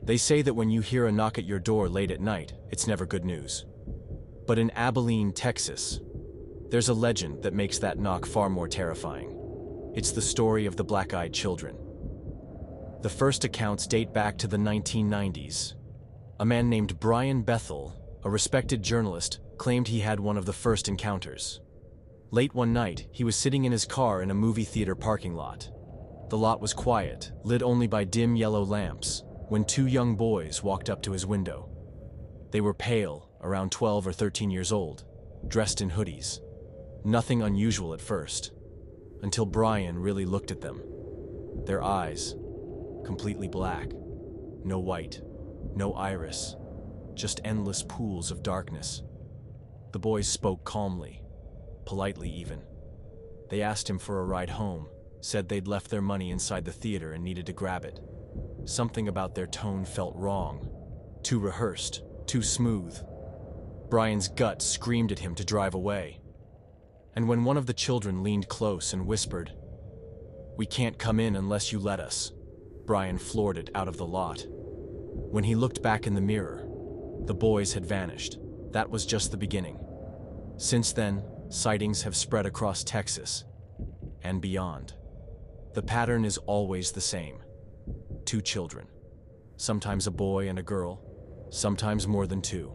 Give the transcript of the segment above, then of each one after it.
They say that when you hear a knock at your door late at night, it's never good news. But in Abilene, Texas, there's a legend that makes that knock far more terrifying. It's the story of the black-eyed children. The first accounts date back to the 1990s. A man named Brian Bethel, a respected journalist, claimed he had one of the first encounters. Late one night, he was sitting in his car in a movie theater parking lot. The lot was quiet, lit only by dim yellow lamps, when two young boys walked up to his window. They were pale, around 12 or 13 years old, dressed in hoodies. Nothing unusual at first, until Brian really looked at them. Their eyes, completely black, no white, no iris, just endless pools of darkness. The boys spoke calmly, politely even. They asked him for a ride home, said they'd left their money inside the theater and needed to grab it. Something about their tone felt wrong, too rehearsed, too smooth. Brian's gut screamed at him to drive away. And when one of the children leaned close and whispered, "We can't come in unless you let us," Brian floored it out of the lot. When he looked back in the mirror, the boys had vanished. That was just the beginning. Since then, sightings have spread across Texas and beyond. The pattern is always the same. Two children, sometimes a boy and a girl, sometimes more than two.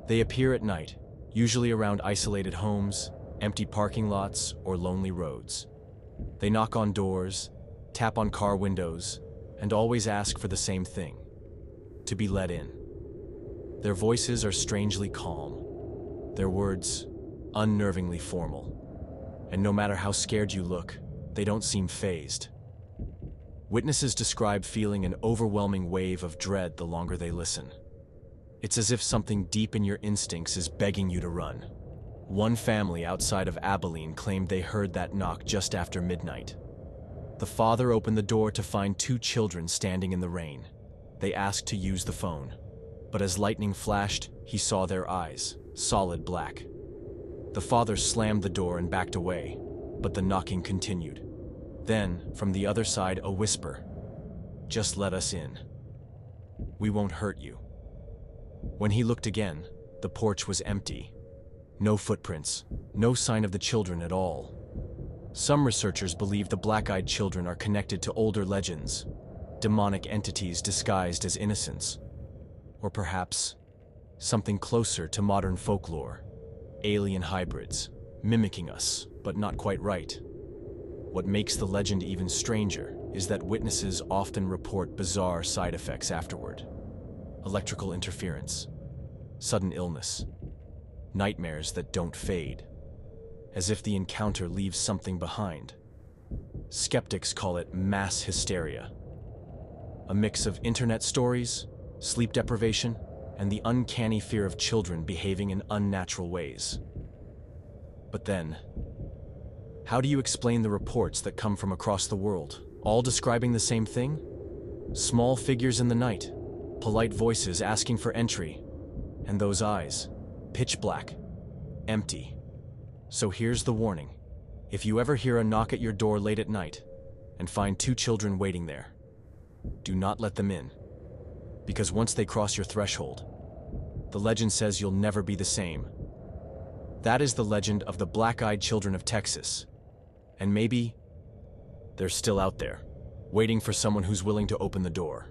They appear at night, usually around isolated homes, empty parking lots, or lonely roads. They knock on doors, tap on car windows, and always ask for the same thing: to be let in. Their voices are strangely calm, their words unnervingly formal, and no matter how scared you look, they don't seem fazed. Witnesses describe feeling an overwhelming wave of dread the longer they listen. It's as if something deep in your instincts is begging you to run. One family outside of Abilene claimed they heard that knock just after midnight. The father opened the door to find two children standing in the rain. They asked to use the phone, but as lightning flashed, he saw their eyes, solid black. The father slammed the door and backed away, but the knocking continued. Then, from the other side, a whisper: "Just let us in. We won't hurt you." When he looked again, the porch was empty. No footprints, no sign of the children at all. Some researchers believe the black-eyed children are connected to older legends, demonic entities disguised as innocents, or perhaps something closer to modern folklore, alien hybrids, mimicking us, but not quite right. What makes the legend even stranger is that witnesses often report bizarre side effects afterward: electrical interference, sudden illness, nightmares that don't fade, as if the encounter leaves something behind. Skeptics call it mass hysteria, a mix of internet stories, sleep deprivation, and the uncanny fear of children behaving in unnatural ways. But then, how do you explain the reports that come from across the world, all describing the same thing? Small figures in the night, polite voices asking for entry, and those eyes, pitch black, empty. So here's the warning. If you ever hear a knock at your door late at night and find two children waiting there, do not let them in. Because once they cross your threshold, the legend says you'll never be the same. That is the legend of the black-eyed children of Texas. And maybe they're still out there, waiting for someone who's willing to open the door.